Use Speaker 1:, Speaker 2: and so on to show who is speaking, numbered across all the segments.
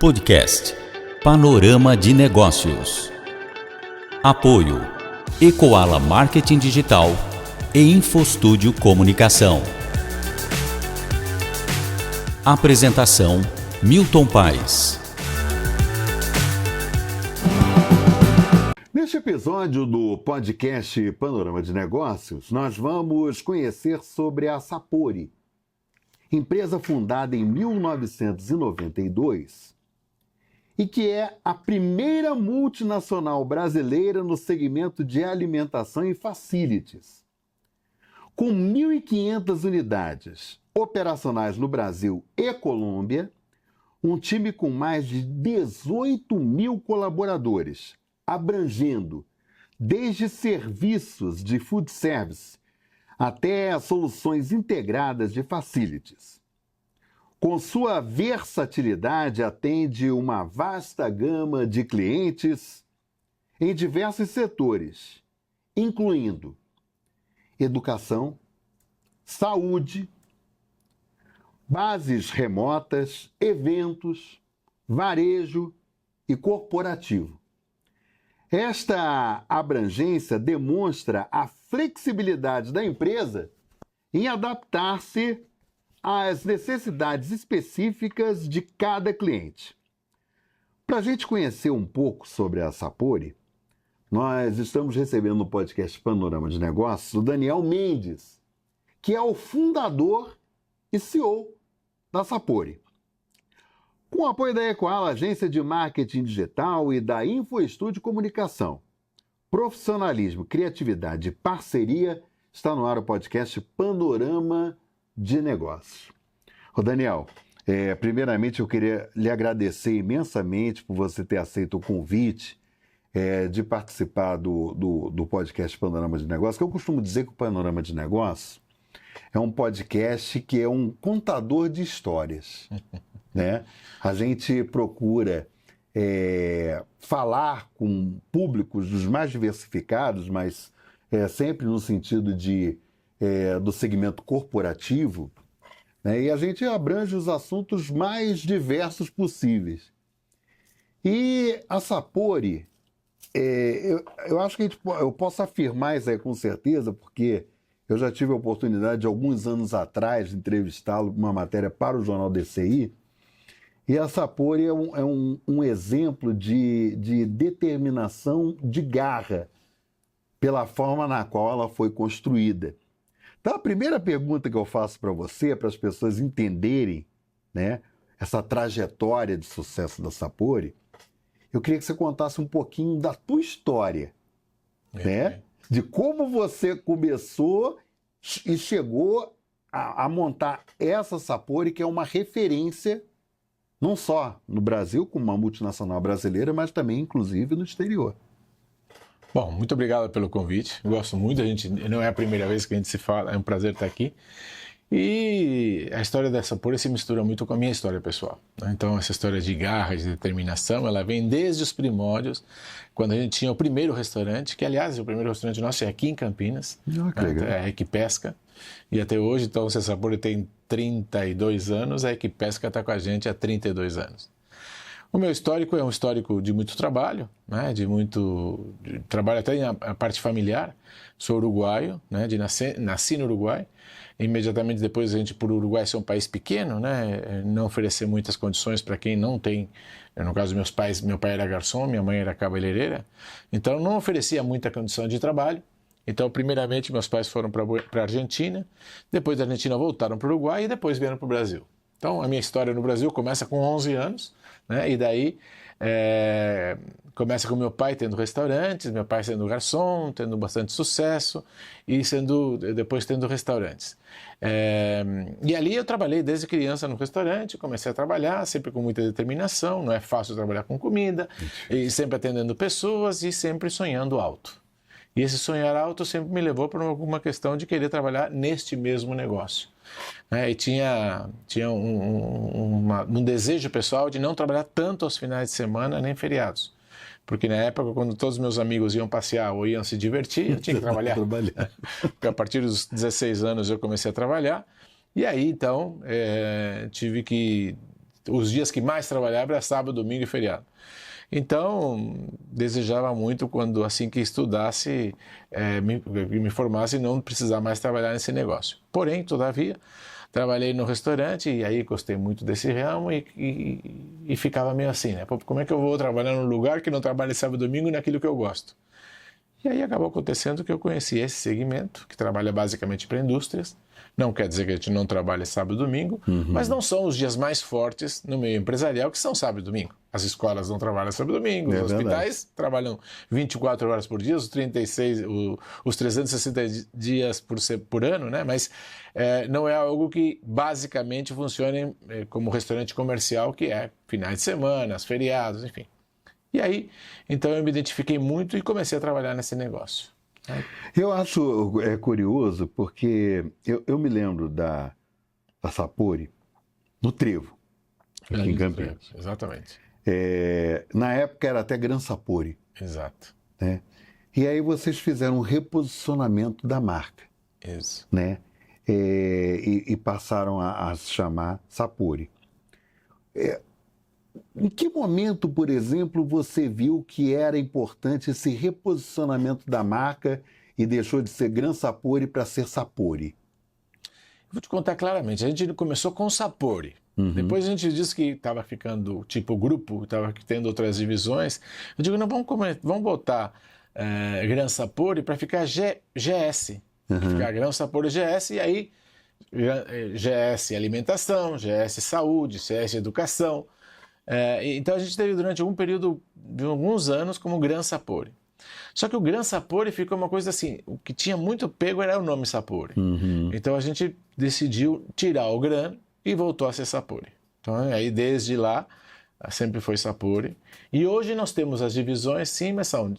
Speaker 1: Podcast Panorama de Negócios. Apoio Ecoala Marketing Digital e Infostúdio Comunicação. Apresentação Milton Paes.
Speaker 2: Neste episódio do podcast Panorama de Negócios, nós vamos conhecer sobre a Sapori, empresa fundada em 1992 e que é a primeira multinacional brasileira no segmento de alimentação e facilities. Com 1.500 unidades operacionais no Brasil e Colômbia, um time com mais de 18 mil colaboradores, abrangendo desde serviços de food service até soluções integradas de facilities. Com sua versatilidade, atende uma vasta gama de clientes em diversos setores, incluindo educação, saúde, bases remotas, eventos, varejo e corporativo. Esta abrangência demonstra a flexibilidade da empresa em adaptar-se às necessidades específicas de cada cliente. Para a gente conhecer um pouco sobre a Sapori, nós estamos recebendo no podcast Panorama de Negócios o Daniel Mendes, que é o fundador e CEO da Sapori. Com o apoio da Ecoala, agência de marketing digital, e da Infostúdio Comunicação, profissionalismo, criatividade e parceria, está no ar o podcast Panorama de Negócios. Ô Daniel, primeiramente eu queria lhe agradecer imensamente por você ter aceito o convite de participar do podcast Panorama de Negócios, que eu costumo dizer que o Panorama de Negócios é um podcast que é um contador de histórias, né? A gente procura falar com públicos dos mais diversificados, mas sempre no sentido do segmento corporativo, né? E a gente abrange os assuntos mais diversos possíveis. E a Sapori, eu acho que eu posso afirmar isso aí com certeza, porque eu já tive a oportunidade, alguns anos atrás, de entrevistá-lo para uma matéria para o Jornal DCI, e a Sapori é um exemplo de determinação, de garra, pela forma na qual ela foi construída. Então, a primeira pergunta que eu faço para você, para as pessoas entenderem, né, essa trajetória de sucesso da Sapori, eu queria que você contasse um pouquinho da tua história, né? De como você começou e chegou a montar essa Sapori, que é uma referência não só no Brasil, como uma multinacional brasileira, mas também, inclusive, no exterior.
Speaker 3: Bom, muito obrigado pelo convite. Eu gosto muito, não é a primeira vez que a gente se fala, é um prazer estar aqui. E a história da Sapori se mistura muito com a minha história pessoal, né? Então, essa história de garra, de determinação, ela vem desde os primórdios, quando a gente tinha o primeiro restaurante, que, aliás, o primeiro restaurante nosso é aqui em Campinas, é a Equipesca, e até hoje, então, se a Sapori tem 32 anos, a Equipesca está com a gente há 32 anos. O meu histórico é um histórico de muito trabalho, né? De trabalho até na parte familiar. Sou uruguaio, né? Nasci no Uruguai. Imediatamente depois, por o Uruguai ser um país pequeno, né? Não oferecer muitas condições para quem não tem. No caso dos meus pais, meu pai era garçom, minha mãe era cabeleireira. Então, não oferecia muita condição de trabalho. Então, primeiramente, meus pais foram para a Argentina. Depois da Argentina, voltaram para o Uruguai e depois vieram para o Brasil. Então, a minha história no Brasil começa com 11 anos, né? E daí começa com meu pai tendo restaurantes, meu pai sendo garçom, tendo bastante sucesso e depois tendo restaurantes. E ali eu trabalhei desde criança no restaurante, comecei a trabalhar sempre com muita determinação, não é fácil trabalhar com comida, e sempre atendendo pessoas e sempre sonhando alto. E esse sonhar alto sempre me levou para alguma questão de querer trabalhar neste mesmo negócio. E tinha um desejo pessoal de não trabalhar tanto aos finais de semana nem feriados. Porque na época, quando todos os meus amigos iam passear ou iam se divertir, eu tinha que trabalhar. Porque a partir dos 16 anos eu comecei a trabalhar. E aí, então, tive que os dias que mais trabalhava era sábado, domingo e feriado. Então, desejava muito quando, assim que estudasse, me formasse e não precisar mais trabalhar nesse negócio. Porém, todavia, trabalhei no restaurante e aí gostei muito desse ramo e ficava meio assim, né? Pô, como é que eu vou trabalhar num lugar que não trabalha sábado e domingo naquilo que eu gosto? E aí acabou acontecendo que eu conheci esse segmento, que trabalha basicamente para indústrias. Não quer dizer que a gente não trabalhe sábado e domingo, mas não são os dias mais fortes no meio empresarial, que são sábado e domingo. As escolas não trabalham sábado e domingo, os hospitais trabalham 24 horas por dia, os 360 dias por ano, né? Mas não é algo que basicamente funcione como restaurante comercial, que é finais de semana, feriados, enfim. E aí, então eu me identifiquei muito e comecei a trabalhar nesse negócio.
Speaker 2: Eu acho curioso porque eu me lembro da Sapori no Trevo, aqui em Campinas.
Speaker 3: Exatamente.
Speaker 2: Na época era até Gran Sapori.
Speaker 3: Exato.
Speaker 2: Né? E aí vocês fizeram um reposicionamento da marca.
Speaker 3: Isso.
Speaker 2: Né? E passaram a se chamar Sapori. Em que momento, por exemplo, você viu que era importante esse reposicionamento da marca e deixou de ser Gran Sapori para ser Sapori?
Speaker 3: Vou te contar claramente. A gente começou com Sapori. Depois a gente disse que estava ficando tipo grupo, estava tendo outras divisões. Eu digo, não, vamos botar Gran Sapori para ficar GS. Ficar Gran Sapori GS e aí GS Alimentação, GS Saúde, GS Educação. Então a gente teve durante algum período de alguns anos como Gran Sapori. Só que o Gran Sapori ficou uma coisa assim, o que tinha muito pego era o nome Sapori. Então a gente decidiu tirar o Gran e voltou a ser Sapori. Então aí desde lá sempre foi Sapori. E hoje nós temos as divisões, sim, mas são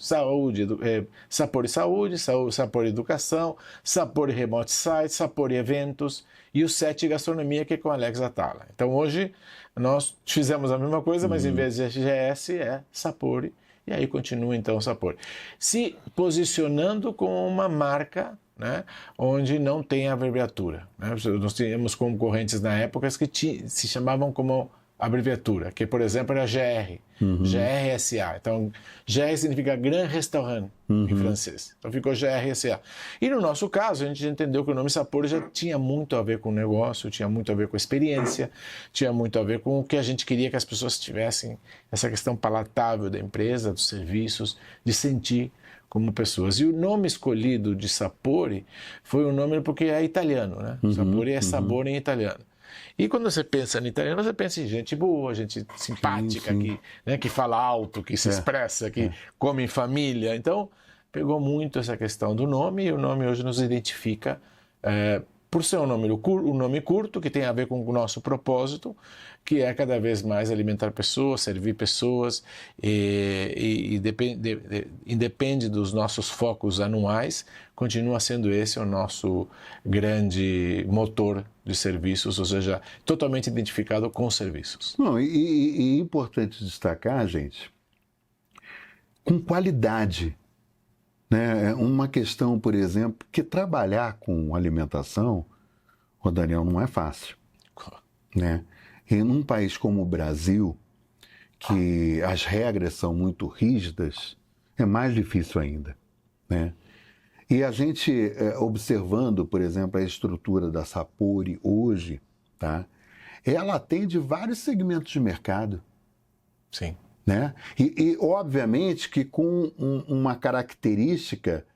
Speaker 3: Sapori Saúde, Sapori Educação, Sapori Remote Site, Sapori Eventos e o 7 Gastronomia, que é com o Alex Atala. Então hoje nós fizemos a mesma coisa, mas em vez de GS é Sapori, e aí continua então o Sapori. Se posicionando como uma marca, né, onde não tem abreviatura. Né? Nós tínhamos concorrentes na época que se chamavam como abreviatura, que por exemplo era GR, GRSA. Então, GR significa Grand Restaurant em francês. Então ficou GRSA. E no nosso caso, a gente entendeu que o nome Sapori já tinha muito a ver com o negócio, tinha muito a ver com a experiência, tinha muito a ver com o que a gente queria que as pessoas tivessem, essa questão palatável da empresa, dos serviços, de sentir como pessoas. E o nome escolhido de Sapori foi o nome porque é italiano, né? Sapori é sabor em italiano. E quando você pensa em italiano, você pensa em gente boa, gente simpática, que fala alto, que se expressa, que come em família. Então, pegou muito essa questão do nome, e o nome hoje nos identifica por ser um nome curto, que tem a ver com o nosso propósito, que é cada vez mais alimentar pessoas, servir pessoas, e independe dos nossos focos anuais, continua sendo esse o nosso grande motor de serviços, ou seja, totalmente identificado com serviços.
Speaker 2: Não, e importante destacar, gente, com qualidade. Né? Uma questão, por exemplo, que trabalhar com alimentação, ô Daniel, não é fácil. Né? E num país como o Brasil, que as regras são muito rígidas, é mais difícil ainda. Né? E a gente, observando, por exemplo, a estrutura da Sapori hoje, tá? Ela atende vários segmentos de mercado.
Speaker 3: Sim.
Speaker 2: Né? E obviamente, que com uma característica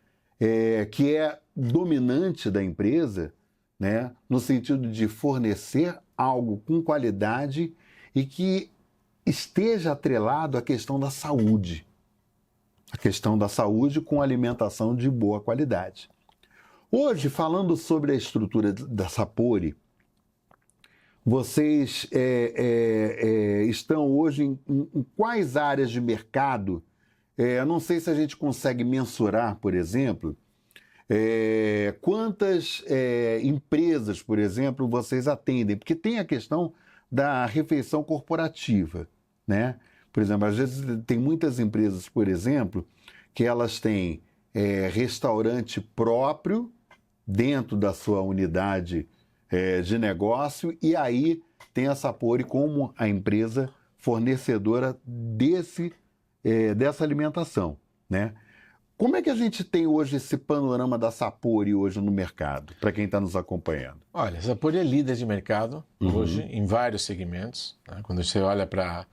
Speaker 2: que é dominante da empresa, né? No sentido de fornecer algo com qualidade e que esteja atrelado à questão da saúde. A questão da saúde com alimentação de boa qualidade. Hoje, falando sobre a estrutura da Sapori, vocês estão hoje em quais áreas de mercado? Eu não sei se a gente consegue mensurar, por exemplo, quantas empresas, por exemplo, vocês atendem, porque tem a questão da refeição corporativa, né? Por exemplo, às vezes tem muitas empresas, por exemplo, que elas têm restaurante próprio dentro da sua unidade de negócio, e aí tem a Sapori como a empresa fornecedora dessa alimentação, né? Como é que a gente tem hoje esse panorama da Sapori hoje no mercado, para quem está nos acompanhando?
Speaker 3: Olha, a Sapori é líder de mercado hoje em vários segmentos, né? Quando você olha para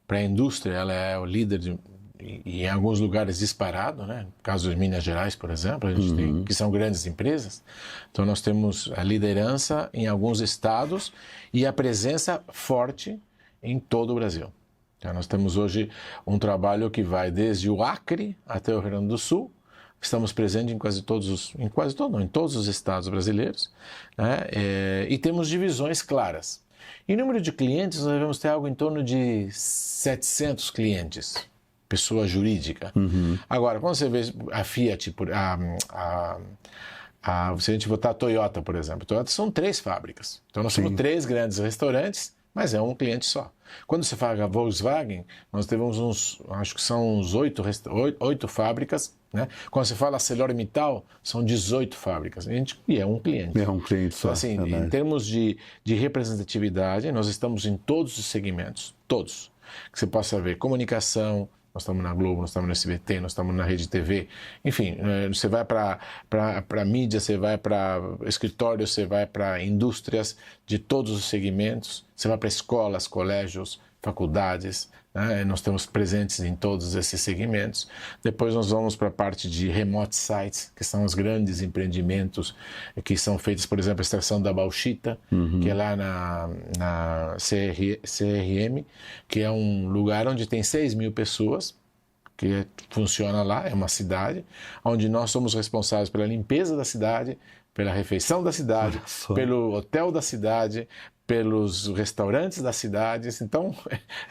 Speaker 3: a indústria, ela é o líder e em alguns lugares disparado, né? No caso de Minas Gerais, por exemplo, a gente tem, que são grandes empresas. Então nós temos a liderança em alguns estados e a presença forte em todo o Brasil. Então, nós temos hoje um trabalho que vai desde o Acre até o Rio Grande do Sul. Estamos presentes em todos os estados brasileiros, né? E temos divisões claras. Em número de clientes, nós devemos ter algo em torno de 700 clientes, pessoa jurídica. Agora, quando você vê a Fiat, se a gente botar a Toyota, por exemplo, Toyota são 3 fábricas. Então, nós temos 3 grandes restaurantes, mas é um cliente só. Quando você fala a Volkswagen, nós temos acho que são uns 8 fábricas, né? Quando você fala ArcelorMittal, são 18 fábricas. E é um cliente.
Speaker 2: É um cliente só.
Speaker 3: Então, assim, em termos de representatividade, nós estamos em todos os segmentos, todos. Que você possa ver comunicação, nós estamos na Globo, nós estamos no SBT, nós estamos na Rede TV, enfim, você vai para mídia, você vai para escritório, você vai para indústrias de todos os segmentos, você vai para escolas, colégios, faculdades, né? Nós estamos presentes em todos esses segmentos. Depois nós vamos para a parte de remote sites, que são os grandes empreendimentos que são feitos, por exemplo, a extração da bauxita, que é lá na CRM, que é um lugar onde tem 6.000 pessoas, que funciona lá, é uma cidade, onde nós somos responsáveis pela limpeza da cidade, pela refeição da cidade, pelo hotel da cidade, pelos restaurantes das cidades. Então,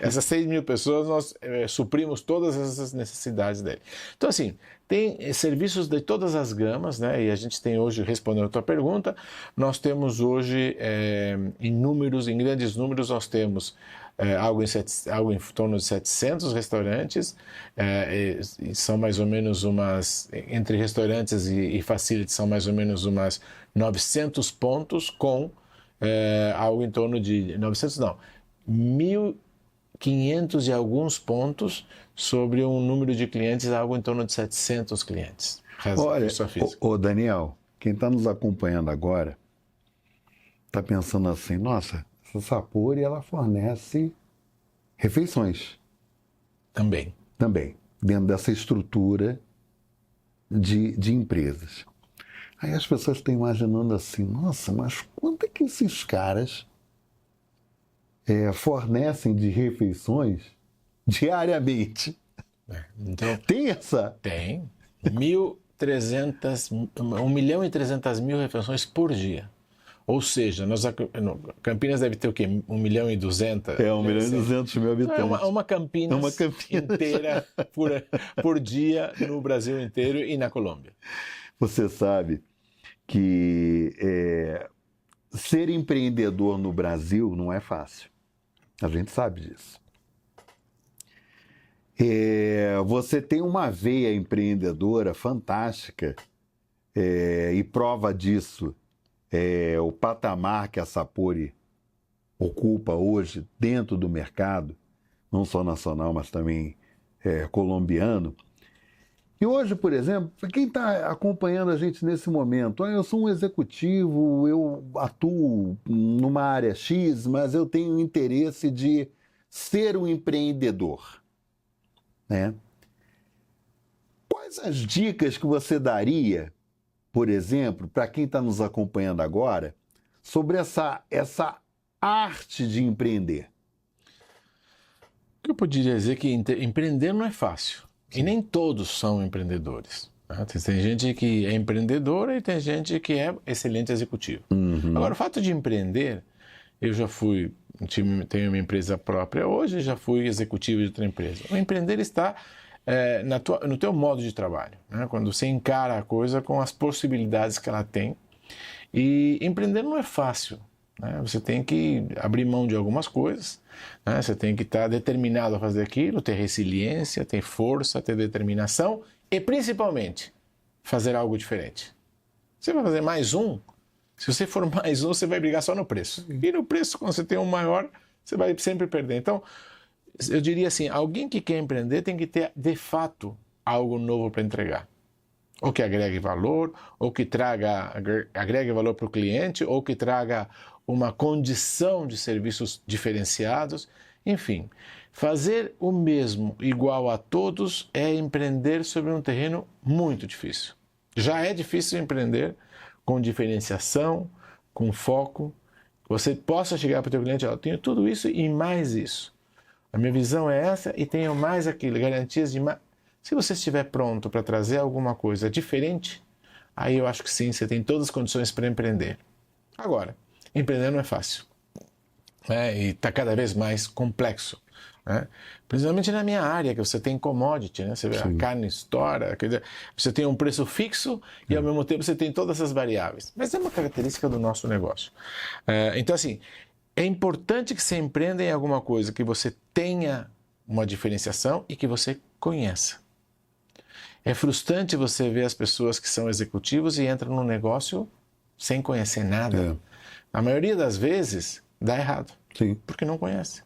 Speaker 3: essas 6.000 pessoas, nós suprimos todas essas necessidades dele. Então, assim, tem serviços de todas as gamas, né? E a gente tem hoje, respondendo a tua pergunta, nós temos hoje, em grandes números, nós temos algo em torno de 700 restaurantes, e são mais ou menos entre restaurantes e facilities, são mais ou menos umas 900 pontos com algo em torno de 1.500 e alguns pontos sobre um número de clientes, algo em torno de 700 clientes.
Speaker 2: Olha, Daniel, quem está nos acompanhando agora está pensando assim, nossa, essa Sapori, ela fornece refeições.
Speaker 3: Também,
Speaker 2: dentro dessa estrutura de empresas. Aí as pessoas estão imaginando assim, nossa, mas quanto é que esses caras fornecem de refeições diariamente?
Speaker 3: Então,
Speaker 2: tem essa?
Speaker 3: Tem. 1.300.000 refeições por dia. Ou seja, Campinas deve ter o quê? 1.200.000?
Speaker 2: 1.200.000 habitantes.
Speaker 3: É uma Campinas inteira por dia no Brasil inteiro e na Colômbia.
Speaker 2: Você sabe que ser empreendedor no Brasil não é fácil. A gente sabe disso. Você tem uma veia empreendedora fantástica e prova disso o patamar que a Sapori ocupa hoje dentro do mercado, não só nacional, mas também colombiano. E hoje, por exemplo, quem está acompanhando a gente nesse momento, eu sou um executivo, eu atuo numa área X, mas eu tenho interesse de ser um empreendedor, né? Quais as dicas que você daria, por exemplo, para quem está nos acompanhando agora, sobre essa arte de empreender?
Speaker 3: O que eu poderia dizer que empreender não é fácil. E nem todos são empreendedores. Né? Tem gente que é empreendedora e tem gente que é excelente executivo. Agora, o fato de empreender, eu já tenho uma empresa própria, hoje já fui executivo de outra empresa. O empreender está no teu modo de trabalho, né? Quando você encara a coisa com as possibilidades que ela tem. E empreender não é fácil. Né? Você tem que abrir mão de algumas coisas, né? Você tem que estar determinado a fazer aquilo, ter resiliência, ter força, ter determinação e, principalmente, fazer algo diferente. Você vai fazer mais Se você for mais um, você vai brigar só no preço. E no preço, quando você tem um maior, você vai sempre perder. Então, eu diria assim, alguém que quer empreender tem que ter, de fato, algo novo para entregar. Ou que agregue valor, ou que agregue valor para o cliente, ou que traga uma condição de serviços diferenciados. Enfim, fazer o mesmo igual a todos é empreender sobre um terreno muito difícil. Já é difícil empreender com diferenciação, com foco. Você possa chegar para o teu cliente, eu tenho tudo isso e mais isso. A minha visão é essa e tenho mais aquilo, garantias de mais. Se você estiver pronto para trazer alguma coisa diferente, aí eu acho que sim, você tem todas as condições para empreender. Agora, empreender não é fácil, né? E está cada vez mais complexo, né? Principalmente na minha área, que você tem commodity, né? Você vê a carne estoura, quer dizer, você tem um preço fixo e ao mesmo tempo você tem todas essas variáveis. Mas é uma característica do nosso negócio. Então, assim, é importante que você empreenda em alguma coisa que você tenha uma diferenciação e que você conheça. É frustrante você ver as pessoas que são executivos e entram no negócio sem conhecer nada. A maioria das vezes dá errado, porque não conhece.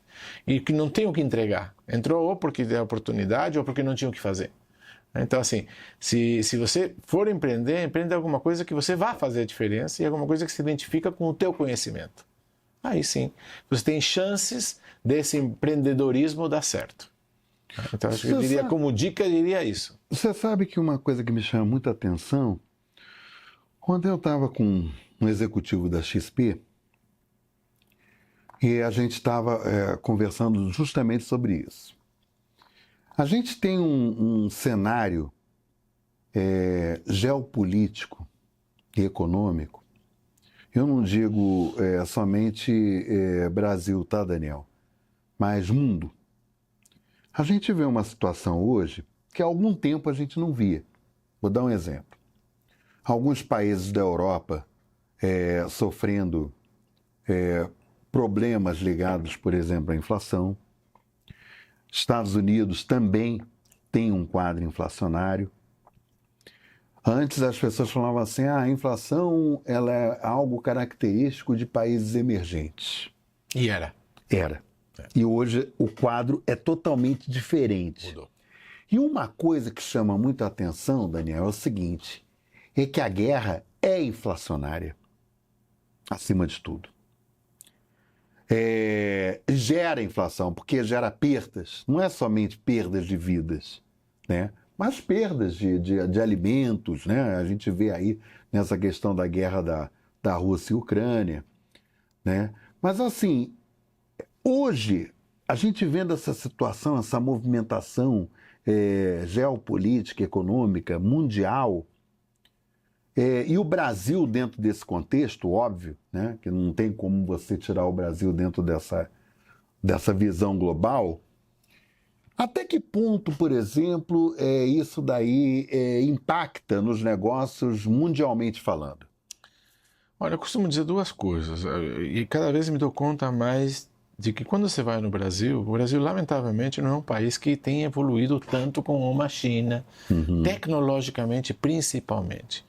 Speaker 3: E que não tem o que entregar. Entrou ou porque deu oportunidade ou porque não tinha o que fazer. Então, assim, se você for empreender, empreenda alguma coisa que você vá fazer a diferença e alguma coisa que se identifica com o teu conhecimento. Aí sim, você tem chances desse empreendedorismo dar certo. Então, acho que eu diria, como dica, eu diria isso.
Speaker 2: Você sabe que uma coisa que me chama muita atenção, quando eu estava com um executivo da XP, e a gente estava conversando justamente sobre isso. A gente tem um cenário geopolítico e econômico. Eu não digo somente Brasil, tá, Daniel? Mas mundo. A gente vê uma situação hoje que há algum tempo a gente não via. Vou dar um exemplo. Alguns países da Europa sofrendo problemas ligados, por exemplo, à inflação. Estados Unidos também tem um quadro inflacionário. Antes as pessoas falavam assim, a inflação ela é algo característico de países emergentes.
Speaker 3: E era.
Speaker 2: Era. E hoje o quadro é totalmente diferente.
Speaker 3: Mudou.
Speaker 2: E uma coisa que chama muita atenção, Daniel, é o seguinte, é que a guerra é inflacionária, acima de tudo. Gera inflação, porque gera perdas, não é somente perdas de vidas, né? Mas perdas de alimentos, né? A gente vê aí nessa questão da guerra da Rússia e Ucrânia, né? Mas assim, hoje, a gente vendo essa situação, essa movimentação geopolítica, econômica, mundial, e o Brasil dentro desse contexto, óbvio, né, que não tem como você tirar o Brasil dentro dessa visão global, até que ponto, por exemplo, isso daí impacta nos negócios mundialmente falando?
Speaker 3: Olha, eu costumo dizer duas coisas, e cada vez me dou conta mais de que quando você vai no Brasil, o Brasil, lamentavelmente, não é um país que tem evoluído tanto como a China, tecnologicamente, principalmente.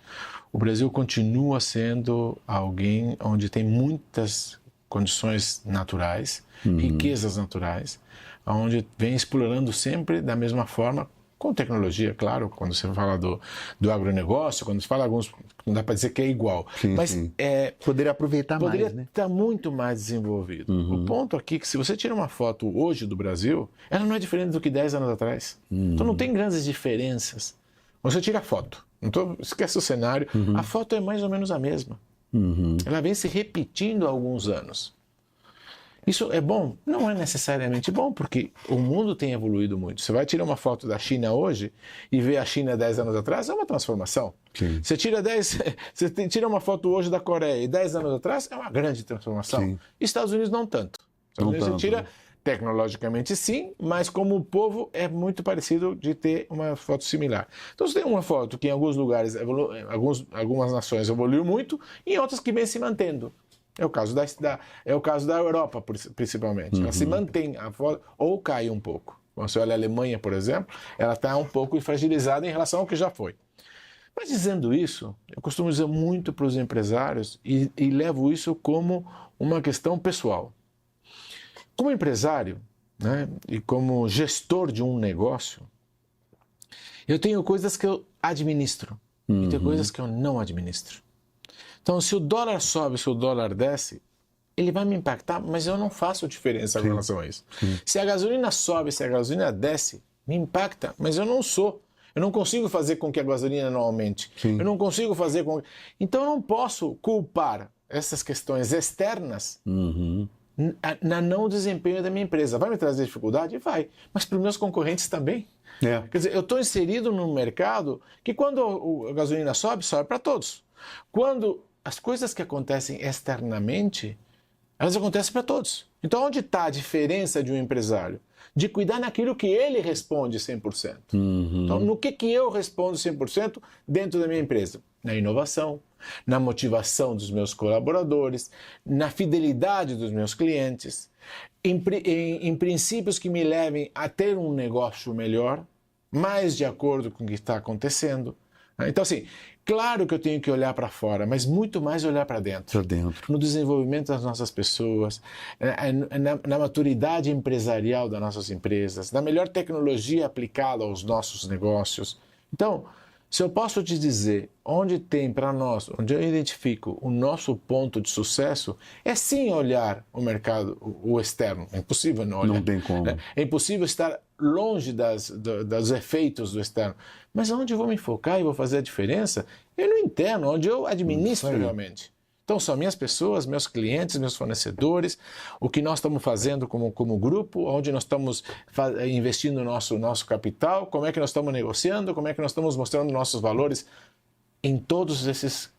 Speaker 3: O Brasil continua sendo alguém onde tem muitas condições naturais, riquezas naturais, onde vem explorando sempre da mesma forma, com tecnologia, claro, quando você fala do agronegócio, quando você fala alguns, não dá para dizer que é igual, mas
Speaker 2: poderia aproveitar mais, né?
Speaker 3: Poderia estar muito mais desenvolvido. O ponto aqui é que se você tira uma foto hoje do Brasil, ela não é diferente do que 10 anos atrás. Então não tem grandes diferenças. Você tira a foto, esquece o cenário, a foto é mais ou menos a mesma. Ela vem se repetindo há alguns anos. Isso é bom? Não é necessariamente bom, porque o mundo tem evoluído muito. Você vai tirar uma foto da China hoje e ver a China 10 anos atrás, é uma transformação.
Speaker 2: Sim.
Speaker 3: Você tira uma foto hoje da Coreia e 10 anos atrás, é uma grande transformação.
Speaker 2: Sim.
Speaker 3: Estados Unidos não tanto. Estados Unidos você tira tecnologicamente sim, mas como o povo é muito parecido de ter uma foto similar. Então você tem uma foto que em alguns lugares, algumas nações evoluiu muito e em outras que vem se mantendo. É o caso da Europa, principalmente. Ela se mantém, ou cai um pouco. Quando você olha a Alemanha, por exemplo, ela está um pouco fragilizada em relação ao que já foi. Mas dizendo isso, eu costumo dizer muito para os empresários e levo isso como uma questão pessoal. Como empresário, né, e como gestor de um negócio, eu tenho coisas que eu administro e tem coisas que eu não administro. Então, se o dólar sobe, se o dólar desce, ele vai me impactar, mas eu não faço diferença em relação a isso. Se a gasolina sobe, se a gasolina desce, me impacta, mas eu não consigo fazer com que a gasolina não aumente. Eu não consigo fazer com... Então, eu não posso culpar essas questões externas na não desempenho da minha empresa. Vai me trazer dificuldade? Vai. Mas para os meus concorrentes também. Quer dizer, eu estou inserido num mercado que quando a gasolina sobe, sobe para todos. Quando as coisas que acontecem externamente, elas acontecem para todos. Então, onde está a diferença de um empresário? De cuidar naquilo que ele responde 100%. Então, no que eu respondo 100% dentro da minha empresa? Na inovação, na motivação dos meus colaboradores, na fidelidade dos meus clientes, em princípios que me levem a ter um negócio melhor, mais de acordo com o que está acontecendo. Então, assim, claro que eu tenho que olhar para fora, mas muito mais olhar para dentro. No desenvolvimento das nossas pessoas, na maturidade empresarial das nossas empresas, na melhor tecnologia aplicada aos nossos negócios. Então, se eu posso te dizer onde tem para nós, onde eu identifico o nosso ponto de sucesso, é sim olhar o mercado, o externo. É impossível não olhar.
Speaker 2: Não tem como.
Speaker 3: Né? É impossível estar longe dos efeitos do externo. Mas onde eu vou me focar e vou fazer a diferença é no interno, onde eu administro realmente. Então, são minhas pessoas, meus clientes, meus fornecedores, o que nós estamos fazendo como grupo, onde nós estamos investindo nosso capital, como é que nós estamos negociando, como é que nós estamos mostrando nossos valores em todos esses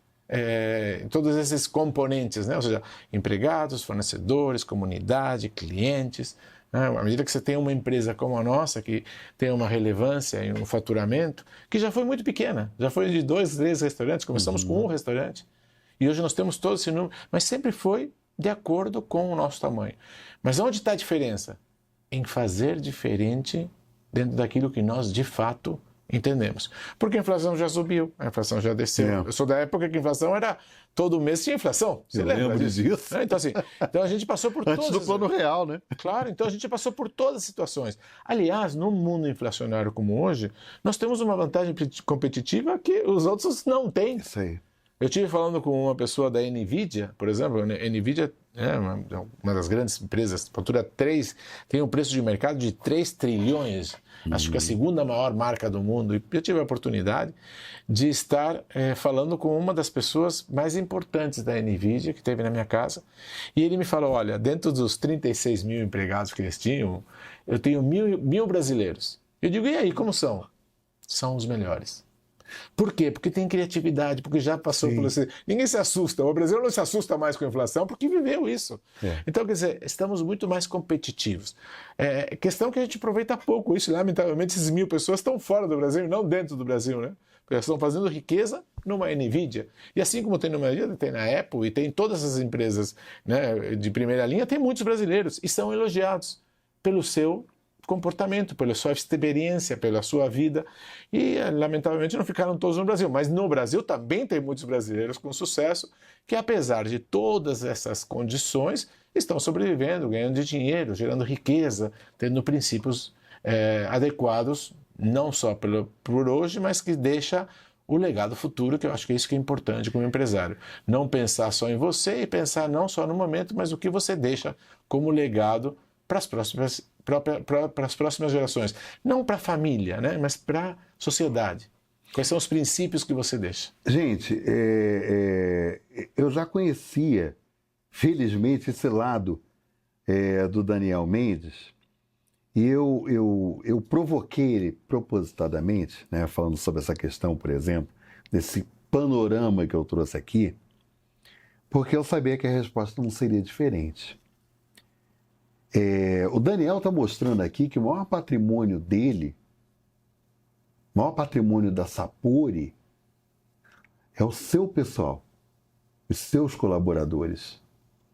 Speaker 3: componentes, né? Ou seja, empregados, fornecedores, comunidade, clientes. Né? À medida que você tem uma empresa como a nossa, que tem uma relevância e um faturamento, que já foi muito pequena, já foi de 2, 3 restaurantes, começamos com um restaurante. E hoje nós temos todo esse número, mas sempre foi de acordo com o nosso tamanho. Mas onde está a diferença? Em fazer diferente dentro daquilo que nós de fato entendemos. Porque a inflação já subiu, a inflação já desceu. Eu sou da época que a inflação era... Todo mês tinha inflação. Você lembra disso? Então, assim, então a gente passou por todas...
Speaker 2: Antes do plano real, né?
Speaker 3: Claro, então a gente passou por todas as situações. Aliás, no mundo inflacionário como hoje, nós temos uma vantagem competitiva que os outros não têm.
Speaker 2: Isso aí.
Speaker 3: Eu estive falando com uma pessoa da NVIDIA, por exemplo. A NVIDIA é uma das grandes empresas, fatura tem um preço de mercado de 3 trilhões, acho que a segunda maior marca do mundo. E eu tive a oportunidade de estar falando com uma das pessoas mais importantes da NVIDIA, que esteve na minha casa, e ele me falou, olha, dentro dos 36 mil empregados que eles tinham, eu tenho mil brasileiros. Eu digo, e aí, como são? São os melhores. Por quê? Porque tem criatividade, porque já passou por esse... Ninguém se assusta. O brasileiro não se assusta mais com a inflação porque viveu isso. Então, quer dizer, estamos muito mais competitivos. É questão que a gente aproveita pouco isso. Lamentavelmente, essas 1.000 pessoas estão fora do Brasil e não dentro do Brasil, né? Porque elas estão fazendo riqueza numa NVIDIA. E assim como tem numa NVIDIA, tem na Apple e tem todas as empresas, né, de primeira linha, tem muitos brasileiros e são elogiados pelo seu comportamento, pela sua experiência, pela sua vida, e lamentavelmente não ficaram todos no Brasil, mas no Brasil também tem muitos brasileiros com sucesso que, apesar de todas essas condições, estão sobrevivendo, ganhando dinheiro, gerando riqueza, tendo princípios adequados, não só por hoje, mas que deixa o legado futuro, que eu acho que é isso que é importante como empresário. Não pensar só em você e pensar não só no momento, mas o que você deixa como legado para as próximas gerações. Não para a família, né? Mas para a sociedade. Quais são os princípios que você deixa?
Speaker 2: Gente, eu já conhecia, felizmente, esse lado do Daniel Mendes, e eu provoquei ele propositadamente, né, falando sobre essa questão, por exemplo, desse panorama que eu trouxe aqui, porque eu sabia que a resposta não seria diferente. O Daniel está mostrando aqui que o maior patrimônio dele, o maior patrimônio da Sapori, é o seu pessoal, os seus colaboradores,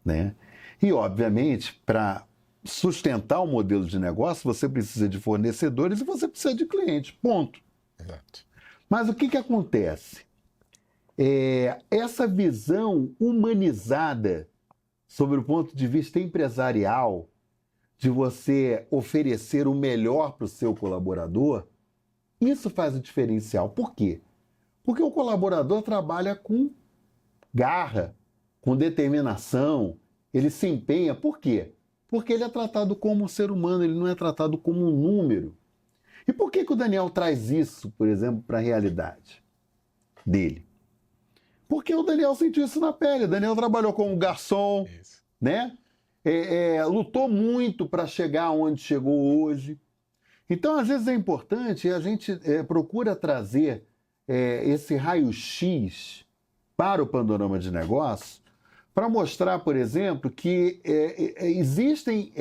Speaker 2: né? E, obviamente, para sustentar o modelo de negócio, você precisa de fornecedores e você precisa de clientes, ponto.
Speaker 3: Exato.
Speaker 2: Mas o que acontece? Essa visão humanizada sobre o ponto de vista empresarial, de você oferecer o melhor para o seu colaborador, isso faz o diferencial. Por quê? Porque o colaborador trabalha com garra, com determinação, ele se empenha. Por quê? Porque ele é tratado como um ser humano, ele não é tratado como um número. E por que o Daniel traz isso, por exemplo, para a realidade dele? Porque o Daniel sentiu isso na pele. O Daniel trabalhou como garçom, né? Lutou muito para chegar onde chegou hoje. Então, às vezes é importante, a gente procura trazer esse raio-x para o panorama de negócios, para mostrar, por exemplo, que existem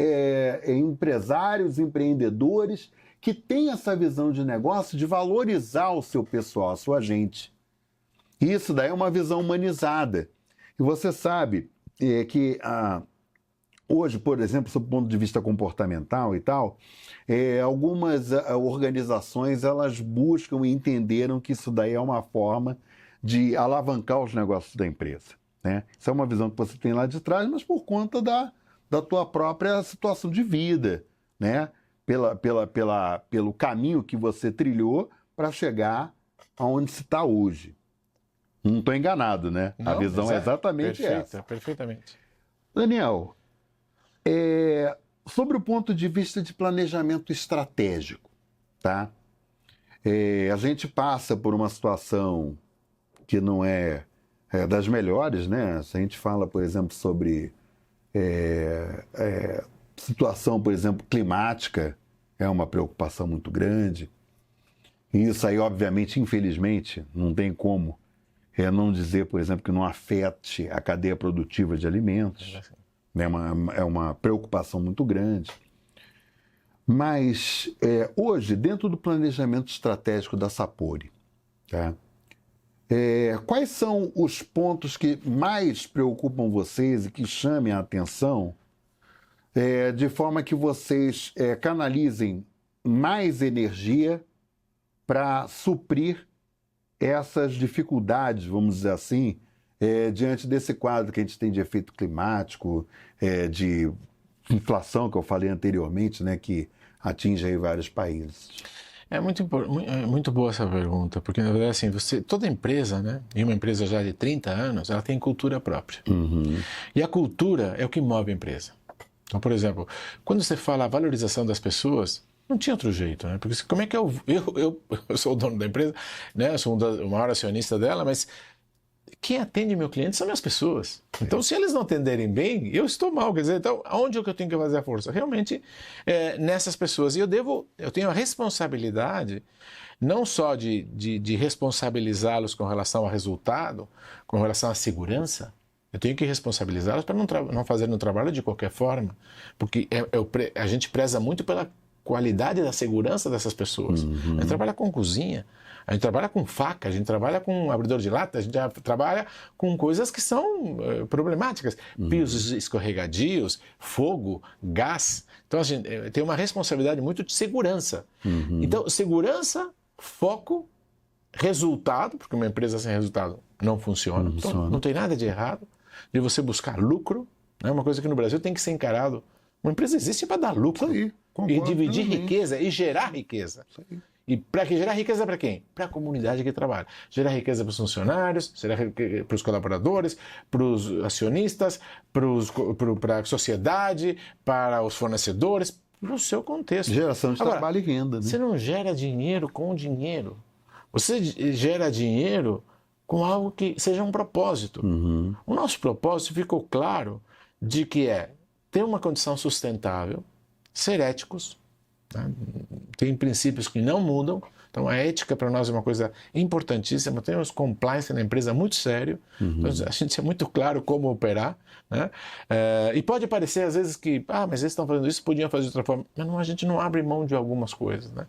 Speaker 2: empresários, empreendedores que têm essa visão de negócio de valorizar o seu pessoal, a sua gente. E isso daí é uma visão humanizada. E você sabe que hoje, por exemplo, sob o ponto de vista comportamental e tal, algumas organizações elas buscam e entenderam que isso daí é uma forma de alavancar os negócios da empresa, né? Isso é uma visão que você tem lá de trás, mas por conta da tua própria situação de vida, né? Pelo caminho que você trilhou para chegar aonde se está hoje. Não estou enganado, né?
Speaker 3: Não,
Speaker 2: a visão é exatamente essa.
Speaker 3: Perfeitamente.
Speaker 2: Daniel, sobre o ponto de vista de planejamento estratégico, tá? A gente passa por uma situação que não é das melhores, né? Se a gente fala, por exemplo, sobre situação, por exemplo, climática, é uma preocupação muito grande. E isso aí, obviamente, infelizmente, não tem como não dizer, por exemplo, que não afete a cadeia produtiva de alimentos. É uma preocupação muito grande. Mas hoje, dentro do planejamento estratégico da Sapori, tá? Quais são os pontos que mais preocupam vocês e que chamem a atenção, de forma que vocês canalizem mais energia para suprir essas dificuldades, vamos dizer assim, diante desse quadro que a gente tem de efeito climático, de inflação, que eu falei anteriormente, né, que atinge aí vários países?
Speaker 3: É muito boa essa pergunta, porque na verdade assim, toda empresa, né, e uma empresa já de 30 anos, ela tem cultura própria.
Speaker 2: Uhum.
Speaker 3: E a cultura é o que move a empresa. Então, por exemplo, quando você fala a valorização das pessoas, não tinha outro jeito, né? Porque como é que eu sou o dono da empresa, né? Eu sou o maior acionista dela, mas quem atende meu cliente são minhas pessoas. Então, se eles não atenderem bem, eu estou mal. Quer dizer, então, aonde é que eu tenho que fazer a força? Realmente, nessas pessoas. E eu tenho a responsabilidade, não só de responsabilizá-los com relação ao resultado, com relação à segurança, eu tenho que responsabilizá-los para não fazerem o trabalho de qualquer forma. Porque a gente preza muito pela qualidade da segurança dessas pessoas.
Speaker 2: Uhum.
Speaker 3: A gente trabalha com cozinha, a gente trabalha com faca, a gente trabalha com abridor de lata, a gente trabalha com coisas que são problemáticas. Pisos escorregadios, fogo, gás. Então a gente tem uma responsabilidade muito de segurança.
Speaker 2: Uhum.
Speaker 3: Então, segurança, foco, resultado, porque uma empresa sem resultado não funciona. Então, não tem nada de errado de você buscar lucro. É uma coisa que no Brasil tem que ser encarado. Uma empresa existe para dar lucro.
Speaker 2: Isso aí.
Speaker 3: E dividir riqueza e gerar riqueza. E para gerar riqueza para quem? Para a comunidade que trabalha. Gerar riqueza para os funcionários, para os colaboradores, para os acionistas, para a sociedade, para os fornecedores, para o seu contexto.
Speaker 2: Geração de trabalho e renda, né?
Speaker 3: Você não gera dinheiro com dinheiro. Você gera dinheiro com algo que seja um propósito.
Speaker 2: Uhum.
Speaker 3: O nosso propósito ficou claro de que ter uma condição sustentável, ser éticos, né? Tem princípios que não mudam. Então a ética para nós é uma coisa importantíssima. Temos compliance na empresa muito sério. Então, a gente é muito claro como operar, né? E pode parecer às vezes que mas eles estão fazendo isso, podiam fazer de outra forma. Mas a gente não abre mão de algumas coisas, né?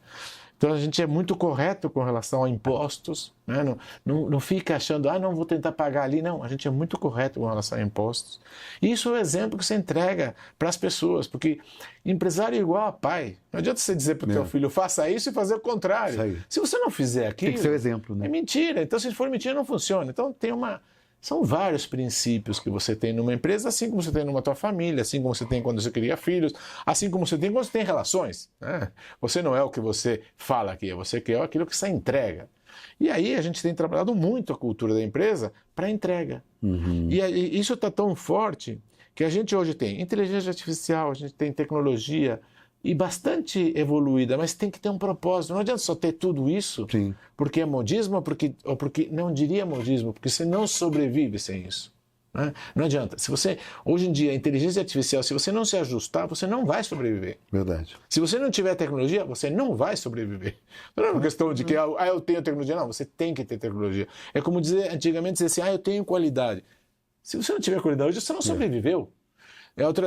Speaker 3: Então a gente é muito correto com relação a impostos, né? Não fica achando, não vou tentar pagar ali. Não, a gente é muito correto com relação a impostos. Isso é o exemplo que você entrega para as pessoas, porque empresário é igual a pai. Não adianta você dizer para o teu filho, faça isso e fazer o contrário. Se você não fizer aquilo,
Speaker 2: tem que ser o exemplo, né?
Speaker 3: É mentira. Então, se for mentira, não funciona. Então são vários princípios que você tem numa empresa, assim como você tem numa tua família, assim como você tem quando você cria filhos, assim como você tem quando você tem relações, né? Você não é o que você fala aqui, você é aquilo que você entrega. E aí a gente tem trabalhado muito a cultura da empresa para entrega. E isso está tão forte que a gente hoje tem inteligência artificial, a gente tem tecnologia, e bastante evoluída, mas tem que ter um propósito. Não adianta só ter tudo isso, porque é modismo ou porque não diria modismo, porque você não sobrevive sem isso. Né? Não adianta. Se você, hoje em dia, a inteligência artificial, se você não se ajustar, você não vai sobreviver.
Speaker 2: Verdade.
Speaker 3: Se você não tiver tecnologia, você não vai sobreviver. Não é uma questão de que eu tenho tecnologia. Não, você tem que ter tecnologia. É como antigamente dizer assim, eu tenho qualidade. Se você não tiver qualidade hoje, você não sobreviveu.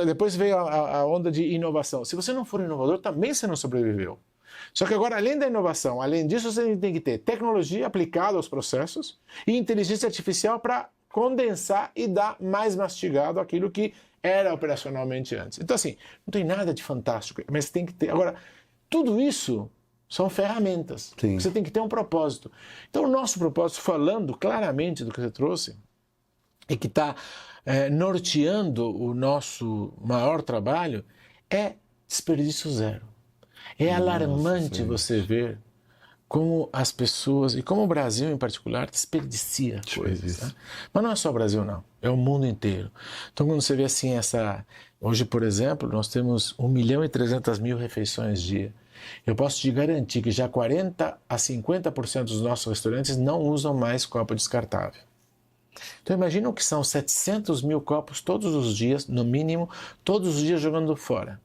Speaker 3: Depois veio a onda de inovação. Se você não for inovador, também você não sobreviveu. Só que agora, além da inovação, além disso, você tem que ter tecnologia aplicada aos processos e inteligência artificial para condensar e dar mais mastigado aquilo que era operacionalmente antes. Então, assim, não tem nada de fantástico, mas tem que ter. Agora, tudo isso são ferramentas. Você tem que ter um propósito. Então, o nosso propósito, falando claramente do que você trouxe, e que está norteando o nosso maior trabalho, é desperdício zero. É alarmante você ver como as pessoas, e como o Brasil em particular, desperdicia coisas. Né? Mas não é só o Brasil, não. É o mundo inteiro. Então, quando você vê assim hoje, por exemplo, nós temos 1.300.000 refeições dia. Eu posso te garantir que já 40% a 50% dos nossos restaurantes não usam mais copo descartável. Então imagina o que são 700.000 copos todos os dias, no mínimo, todos os dias jogando fora.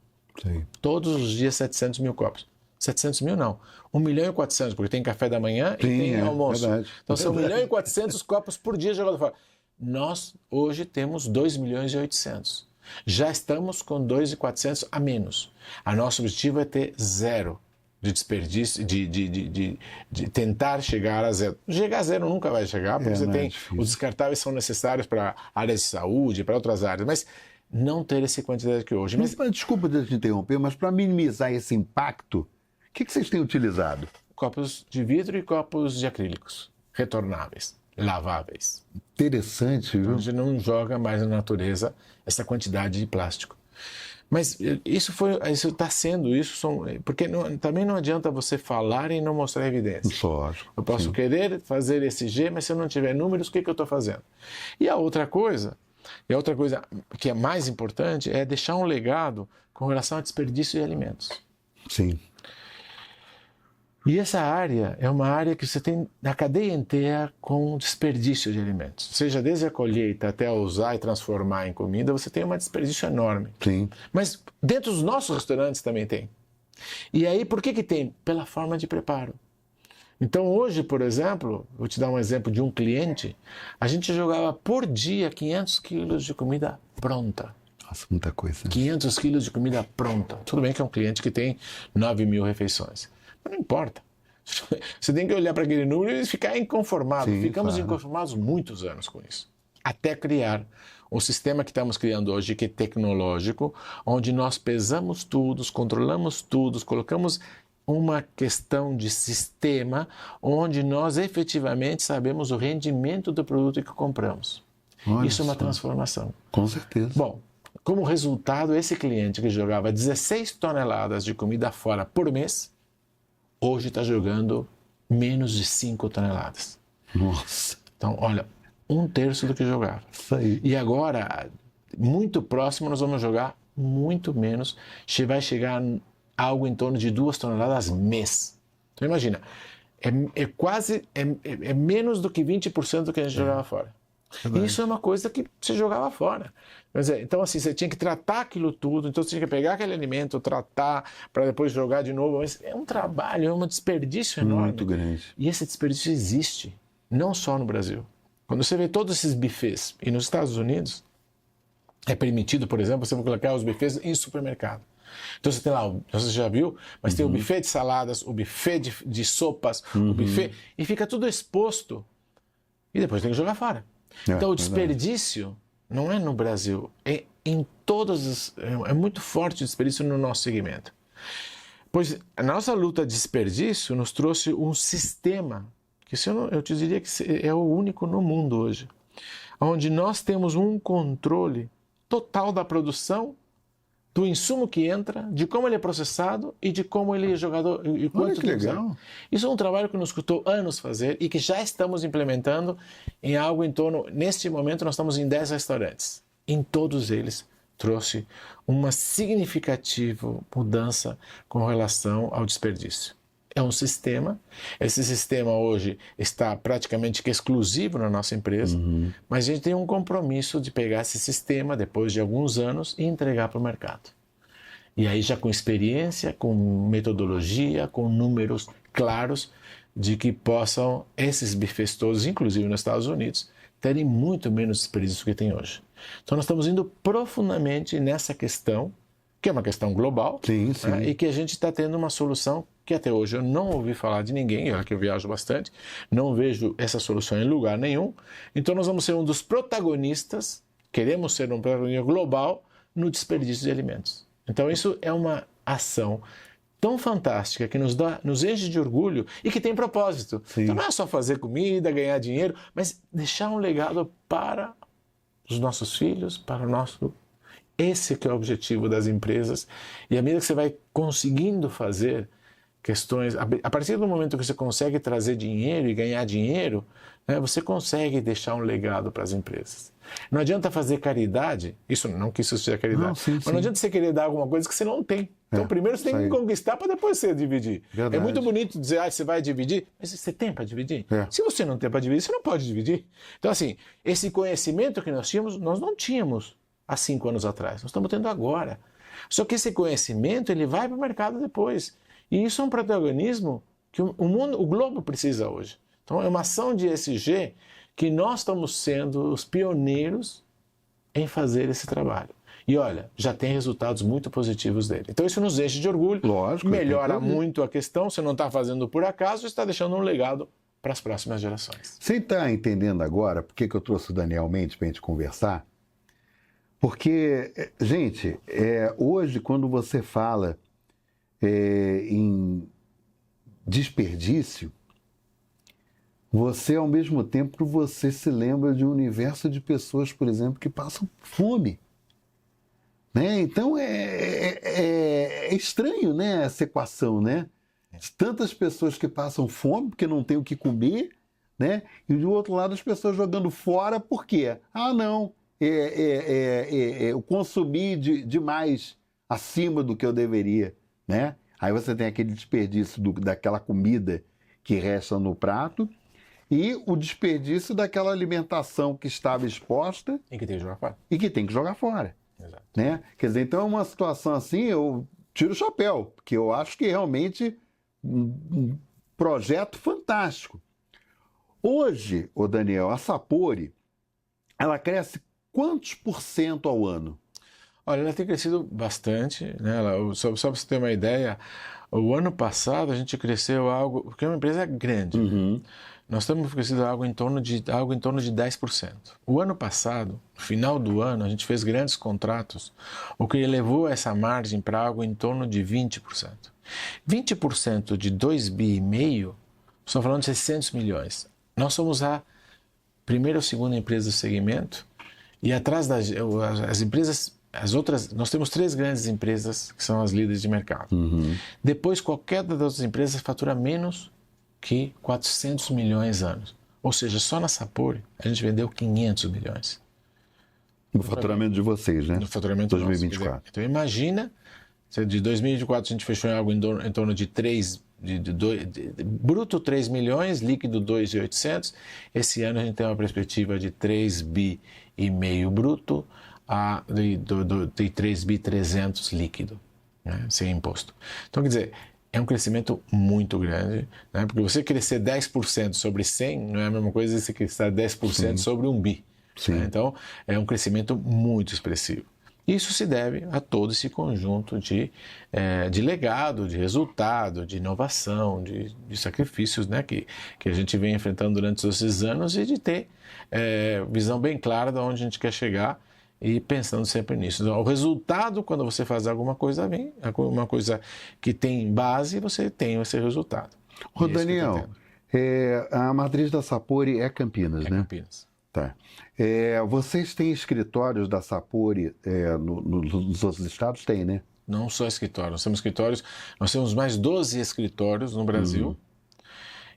Speaker 3: Todos os dias 700.000 copos. 700.000 não, 1.400.000, porque tem café da manhã e tem almoço. Verdade. Então são 1.400.000 copos por dia jogando fora. Nós hoje temos 2.800.000. Já estamos com 2.400.000 a menos. A nosso objetivo é ter zero de desperdício, de tentar chegar a zero. Chegar a zero nunca vai chegar, porque você tem os descartáveis são necessários para áreas de saúde, para outras áreas, mas não ter essa quantidade que hoje.
Speaker 2: Mas desculpa te interromper, mas para minimizar esse impacto, o que vocês têm utilizado?
Speaker 3: Copos de vidro e copos de acrílicos, retornáveis, laváveis.
Speaker 2: Interessante, viu?
Speaker 3: Então, a gente não joga mais na natureza essa quantidade de plástico. Mas isso está sendo isso, porque também não adianta você falar e não mostrar evidência.
Speaker 2: Lógico.
Speaker 3: Eu posso querer fazer esse G, mas se eu não tiver números, o que eu estou fazendo? E a outra coisa que é mais importante é deixar um legado com relação ao desperdício de alimentos.
Speaker 2: Sim.
Speaker 3: E essa área é uma área que você tem na cadeia inteira com desperdício de alimentos. Seja desde a colheita até usar e transformar em comida, você tem um desperdício enorme.
Speaker 2: Sim.
Speaker 3: Mas dentro dos nossos restaurantes também tem. E aí, por que tem? Pela forma de preparo. Então hoje, por exemplo, vou te dar um exemplo de um cliente, a gente jogava por dia 500 quilos de comida pronta.
Speaker 2: Nossa, muita coisa.
Speaker 3: 500 quilos de comida pronta. Tudo bem que é um cliente que tem 9.000 refeições. Mas não importa. Você tem que olhar para aquele número e ficar inconformado. Ficamos inconformados muitos anos com isso. Até criar o sistema que estamos criando hoje, que é tecnológico, onde nós pesamos tudo, controlamos tudo, colocamos uma questão de sistema onde nós efetivamente sabemos o rendimento do produto que compramos.
Speaker 2: Olha
Speaker 3: isso é uma
Speaker 2: só.
Speaker 3: Transformação.
Speaker 2: Com certeza.
Speaker 3: Bom, como resultado, esse cliente que jogava 16 toneladas de comida fora por mês, hoje está jogando menos de 5 toneladas.
Speaker 2: Nossa.
Speaker 3: Então, olha, 1/3 do que jogava.
Speaker 2: Isso aí.
Speaker 3: E agora, muito próximo, nós vamos jogar muito menos. Vai chegar algo em torno de 2 toneladas mês. Então, imagina, é menos do que 20% do que a gente jogava fora. E isso é uma coisa que você jogava fora. Então, assim, você tinha que tratar aquilo tudo, então você tinha que pegar aquele alimento, tratar, para depois jogar de novo. Mas é um trabalho, é um desperdício enorme.
Speaker 2: Muito grande.
Speaker 3: E esse desperdício existe, não só no Brasil. Quando você vê todos esses buffets, e nos Estados Unidos, é permitido, por exemplo, você colocar os buffets em supermercado. Então você tem lá, você já viu, mas tem o buffet de saladas, o buffet de sopas, o buffet, e fica tudo exposto. E depois tem que jogar fora. Então o desperdício não é no Brasil, é em todos os... É muito forte o desperdício no nosso segmento. Pois a nossa luta de desperdício nos trouxe um sistema, que eu te diria que é o único no mundo hoje, onde nós temos um controle total da produção, do insumo que entra, de como ele é processado e de como ele é jogado e quanto.
Speaker 2: Olha que legal.
Speaker 3: Isso é um trabalho que nos custou anos fazer e que já estamos implementando em algo em torno... Neste momento nós estamos em 10 restaurantes. Em todos eles trouxe uma significativa mudança com relação ao desperdício. É um sistema, esse sistema hoje está praticamente que exclusivo na nossa empresa, mas a gente tem um compromisso de pegar esse sistema depois de alguns anos e entregar para o mercado. E aí já com experiência, com metodologia, com números claros de que possam esses bufês todos, inclusive nos Estados Unidos, terem muito menos desperdício do que tem hoje. Então nós estamos indo profundamente nessa questão, que é uma questão global,
Speaker 2: Sim, sim.
Speaker 3: Né, e que a gente está tendo uma solução que até hoje eu não ouvi falar de ninguém, olha que eu viajo bastante, não vejo essa solução em lugar nenhum. Então nós vamos ser um dos protagonistas, queremos ser um protagonista global no desperdício de alimentos. Então isso é uma ação tão fantástica que nos enche de orgulho e que tem propósito.
Speaker 2: Sim.
Speaker 3: Então não é só fazer comida, ganhar dinheiro, mas deixar um legado para os nossos filhos, para o nosso... Esse que é o objetivo das empresas. E à medida que você vai conseguindo fazer questões... A partir do momento que você consegue trazer dinheiro e ganhar dinheiro, né, você consegue deixar um legado para as empresas. Não adianta fazer caridade, não que isso seja caridade,
Speaker 2: Não, sim,
Speaker 3: mas
Speaker 2: sim.
Speaker 3: não adianta você querer dar alguma coisa que você não tem. Então primeiro você tem que conquistar para depois você dividir.
Speaker 2: Verdade.
Speaker 3: É muito bonito dizer, você vai dividir, mas você tem para dividir? Se você não tem para dividir, você não pode dividir. Então assim, esse conhecimento que nós tínhamos, nós não tínhamos há 5 anos atrás, nós estamos tendo agora. Só que esse conhecimento, ele vai para o mercado depois. E isso é um protagonismo que o globo precisa hoje. Então é uma ação de ESG que nós estamos sendo os pioneiros em fazer esse trabalho. E olha, já tem resultados muito positivos dele. Então isso nos enche de orgulho,
Speaker 2: Lógico,
Speaker 3: melhora muito a questão, você não está fazendo por acaso, está deixando um legado para as próximas gerações.
Speaker 2: Você está entendendo agora por que eu trouxe o Daniel Mendes para a gente conversar? Porque, gente, hoje quando você fala em desperdício, você, ao mesmo tempo, você se lembra de um universo de pessoas, por exemplo, que passam fome. Né? Então, é estranho, né, essa equação, né? De tantas pessoas que passam fome porque não tem o que comer, né? E, do outro lado, as pessoas jogando fora por quê? Ah, não, eu consumi demais acima do que eu deveria, né? Aí você tem aquele desperdício daquela comida que resta no prato, e o desperdício daquela alimentação que estava exposta
Speaker 3: E que tem que jogar fora.
Speaker 2: e que tem que jogar fora.
Speaker 3: Exato.
Speaker 2: Né? Quer dizer, então é uma situação assim, eu tiro o chapéu, porque eu acho que realmente um projeto fantástico. Hoje, ô Daniel, a Sapori, ela cresce quantos % ao ano?
Speaker 3: Olha, ela tem crescido bastante, né? Só para você ter uma ideia, o ano passado a gente cresceu algo, porque é uma empresa grande, né? Nós temos crescido algo em torno de 10%. O ano passado, no final do ano, a gente fez grandes contratos, o que elevou essa margem para algo em torno de 20%. 20% de 2,5 bi, estamos falando de 600 milhões. Nós somos a primeira ou segunda empresa do segmento, e atrás das empresas, as outras, nós temos 3 grandes empresas que são as líderes de mercado. Depois, qualquer das outras empresas fatura menos que 400 milhões anos. Ou seja, só na Sapori a gente vendeu 500 milhões.
Speaker 2: No faturamento de vocês, né?
Speaker 3: No faturamento
Speaker 2: 2024.
Speaker 3: nosso. Então imagina, de 2024 a gente fechou em algo em torno de 3, bruto 3 milhões, líquido 2.800. Esse ano a gente tem uma perspectiva de 3,5 bi bruto, de 3.300 líquido, né, sem imposto. Então, quer dizer, é um crescimento muito grande, né, porque você crescer 10% sobre 100 não é a mesma coisa que você crescer 10% sobre 1 bi. Né, então, é um crescimento muito expressivo. Isso se deve a todo esse conjunto de legado, de resultado, de inovação, de sacrifícios, né, que a gente vem enfrentando durante esses anos, e de ter visão bem clara de onde a gente quer chegar e pensando sempre nisso. Então, o resultado, quando você faz alguma coisa bem, uma coisa que tem base, você tem esse resultado.
Speaker 2: Ô, Daniel, a matriz da Sapori é Campinas, né?
Speaker 3: Campinas.
Speaker 2: Tá. Vocês têm escritórios da Sapori nos outros estados? Tem, né?
Speaker 3: Não só escritórios, nós temos mais 12 escritórios no Brasil,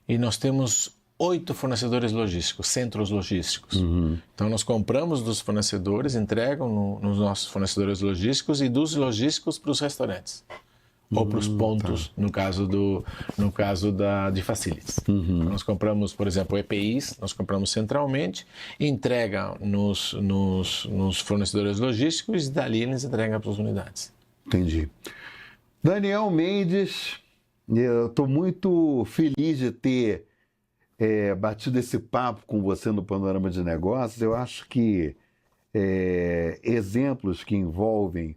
Speaker 3: e nós temos 8 fornecedores logísticos, centros logísticos. Então nós compramos dos fornecedores, entregam nos nossos fornecedores logísticos, e dos logísticos para os restaurantes. Ou para os pontos, tá. no caso de facilities. Nós compramos, por exemplo, EPIs, nós compramos centralmente, entrega nos fornecedores logísticos, e dali eles entregam para as unidades.
Speaker 2: Entendi. Daniel Mendes, eu estou muito feliz de ter batido esse papo com você no Panorama de Negócios. Eu acho que exemplos que envolvem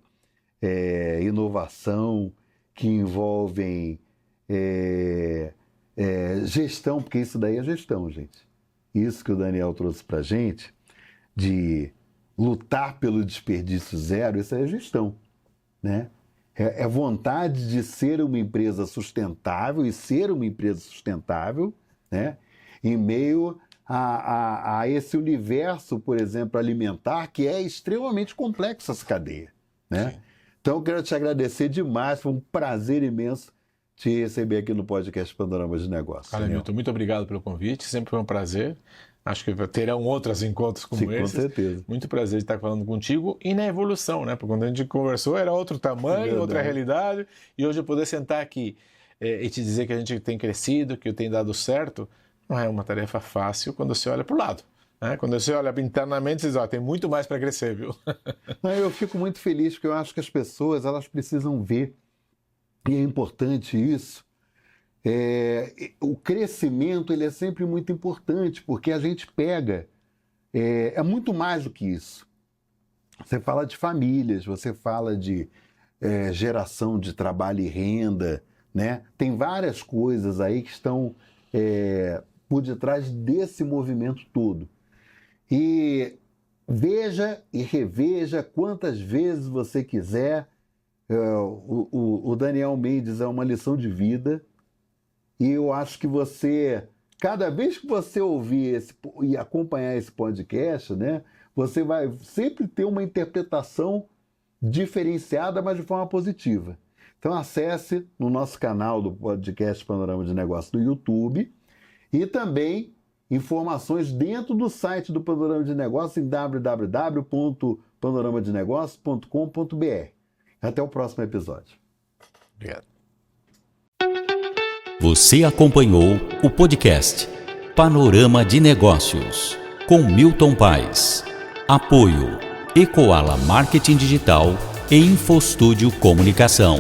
Speaker 2: inovação, que envolvem gestão, porque isso daí é gestão, gente. Isso que o Daniel trouxe para a gente, de lutar pelo desperdício zero, isso é gestão, né? É vontade de ser uma empresa sustentável, e ser uma empresa sustentável, né? Em meio a esse universo, por exemplo, alimentar, que é extremamente complexo essa cadeia, né? Sim. Então, eu quero te agradecer demais, foi um prazer imenso te receber aqui no podcast Panorama de Negócios.
Speaker 3: Olha, Milton, muito obrigado pelo convite, sempre foi um prazer. Acho que terão outros encontros como esses.
Speaker 2: Com certeza.
Speaker 3: Muito prazer de estar falando contigo, e na evolução, né? Porque quando a gente conversou era outro tamanho, outra realidade, e hoje eu poder sentar aqui e te dizer que a gente tem crescido, que tem dado certo, não é uma tarefa fácil quando você olha para o lado. Quando você olha internamente, você diz, tem muito mais para crescer, viu?
Speaker 2: Eu fico muito feliz, porque eu acho que as pessoas elas precisam ver, e é importante isso. O crescimento ele é sempre muito importante, porque a gente pega, é muito mais do que isso. Você fala de famílias, você fala de geração de trabalho e renda, né? Tem várias coisas aí que estão por detrás desse movimento todo. E veja e reveja quantas vezes você quiser. O Daniel Mendes é uma lição de vida, e eu acho que você, cada vez que você ouvir e acompanhar esse podcast, né, você vai sempre ter uma interpretação diferenciada, mas de forma positiva. Então acesse no nosso canal do podcast Panorama de Negócios do YouTube, e também informações dentro do site do Panorama de Negócios em www.panoramadenegócios.com.br. Até o próximo episódio.
Speaker 3: Obrigado.
Speaker 1: Você acompanhou o podcast Panorama de Negócios com Milton Paes. Apoio Ecoala Marketing Digital e Infostúdio Comunicação.